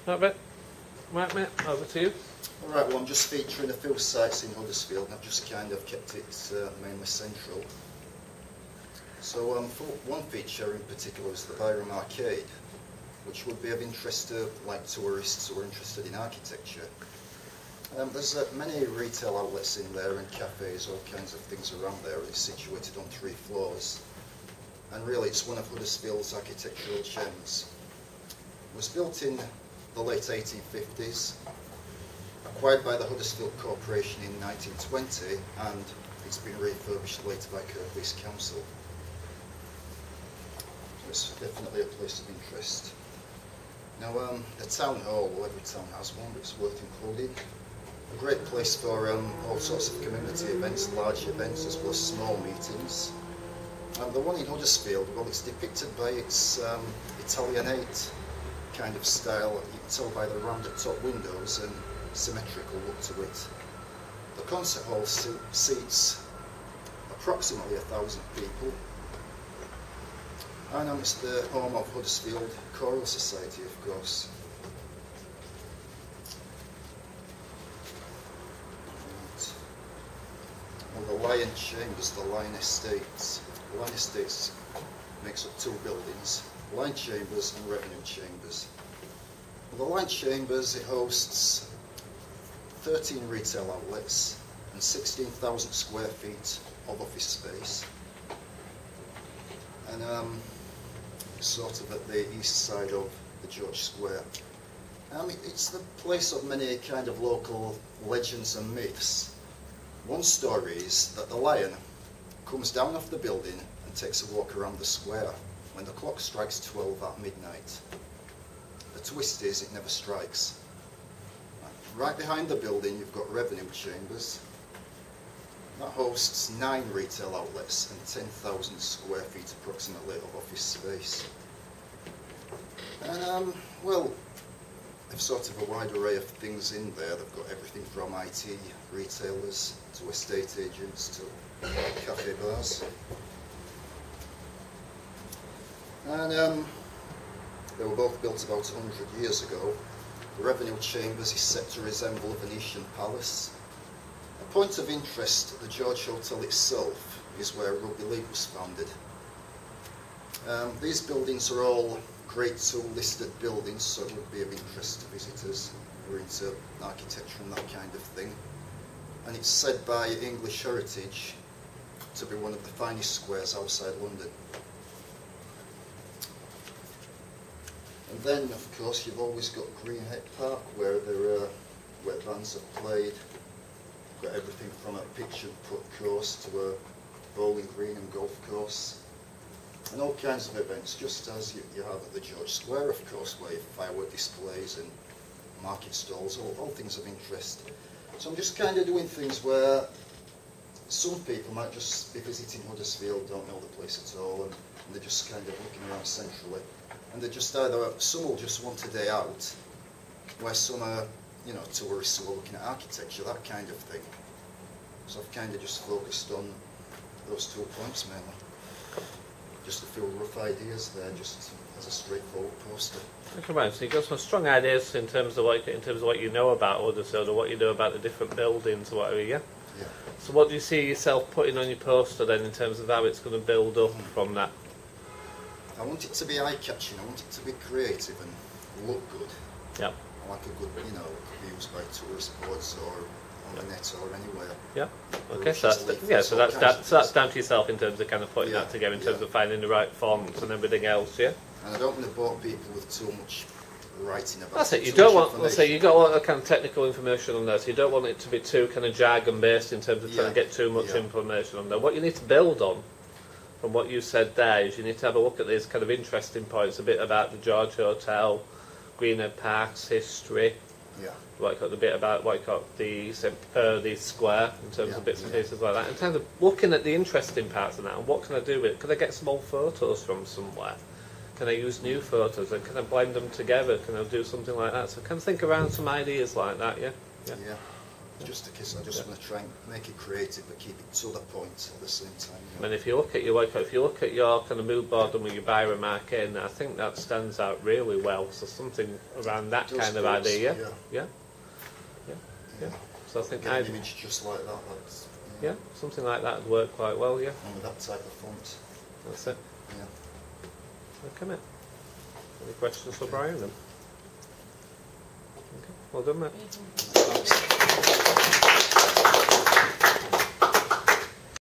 That bit? Right, mate, over to you. Alright, well I'm just featuring a few sites in Huddersfield and I've just kind of kept it mainly central. So one feature in particular is the Byram Arcade, which would be of interest to like tourists who are interested in architecture. There's many retail outlets in there and cafes, all kinds of things around there. It's situated on 3 floors. And really it's one of Huddersfield's architectural gems. It was built in the late 1850s, acquired by the Huddersfield Corporation in 1920, and it's been refurbished later by Kirklees Council. So it's definitely a place of interest. Now the town hall, well, every town has one, but it's worth including. A great place for all sorts of community events, large events as well as small meetings. The one in Huddersfield, well, it's depicted by its Italianate kind of style. You can tell by the rounded top windows and symmetrical look to it. The concert hall seats approximately 1,000 people. And it's the home of Huddersfield Choral Society, of course. And the Lion Chambers, the Lion Estates. The Lion Estates makes up 2 buildings, Lion Chambers and Revenue Chambers. Well, the Lion Chambers, it hosts 13 retail outlets and 16,000 square feet of office space. And sort of at the east side of the George Square. It's the place of many kind of local legends and myths. One story is that the lion comes down off the building and takes a walk around the square when the clock strikes 12 at midnight. The twist is it never strikes. Right behind the building you've got Revenue Chambers. That hosts 9 retail outlets and 10,000 square feet approximately of office space. And well, they've sort of a wide array of things in there. They've got everything from IT retailers to estate agents to cafe bars. And they were both built about 100 years ago. The Revenue Chambers is set to resemble a Venetian palace. A point of interest, the George Hotel itself is where rugby league was founded. These buildings are all Grade 2 listed buildings, so it would be of interest to visitors who are into architecture and that kind of thing. And it's said by English Heritage to be one of the finest squares outside London. And then, of course, you've always got Greenhead Park, where bands have played. You've got everything from a pitch and putt course to a bowling green and golf course. And all kinds of events, just as you have at the George Square, of course, where you have firework displays and market stalls, all things of interest. So I'm just kind of doing things where some people might just be visiting Huddersfield, don't know the place at all, and they're just kind of looking around centrally. And they just some will just want a day out, where some are, you know, tourists who are looking at architecture, that kind of thing. So I've kind of just focused on those 2 points mainly. Just a few rough ideas there, just as a straightforward poster. Okay, right. So you've got some strong ideas in terms of what you know about Huddersfield, or what you know about the different buildings, or whatever. Yeah. Yeah. So what do you see yourself putting on your poster then, in terms of how it's going to build up from that? I want it to be eye-catching. I want it to be creative and look good. Yeah. I like a good, you know, could be used by tourist boards or on the net or anywhere. Yeah. Okay. So that's down to yourself in terms of kind of putting that together, in terms of finding the right fonts and everything else. Yeah. And I don't want to bore people with too much writing about. That's it. You don't want. Let's say you got a lot of kind of technical information on there, so you don't want it to be too kind of jargon based in terms of trying to get too much information on there. What you need to build on, from what you said there, is you need to have a look at these kind of interesting points, a bit about the George Hotel, Greenhead Park's history. Yeah. What you got the bit about what you got the square in terms of bits and pieces like that. In terms of looking at the interesting parts of that, and what can I do with it? Can I get some old photos from somewhere? Can I use new photos and can I blend them together? Can I do something like that? So can I think around some ideas like that? Yeah. Yeah. Just a kiss. I just want to try and make it creative, but keep it to the point at the same time. I mean, if you look at your workout, if you look at your kind of mood board and with your Byron mark in, I think that stands out really well. So something around that kind of idea. Yeah. So I think get an image just like that. That's, yeah, something like that would work quite well. Yeah. And with that type of font. That's it. Yeah. Okay, mate. Any questions for Brian then? Okay. Well done, mate. Thanks.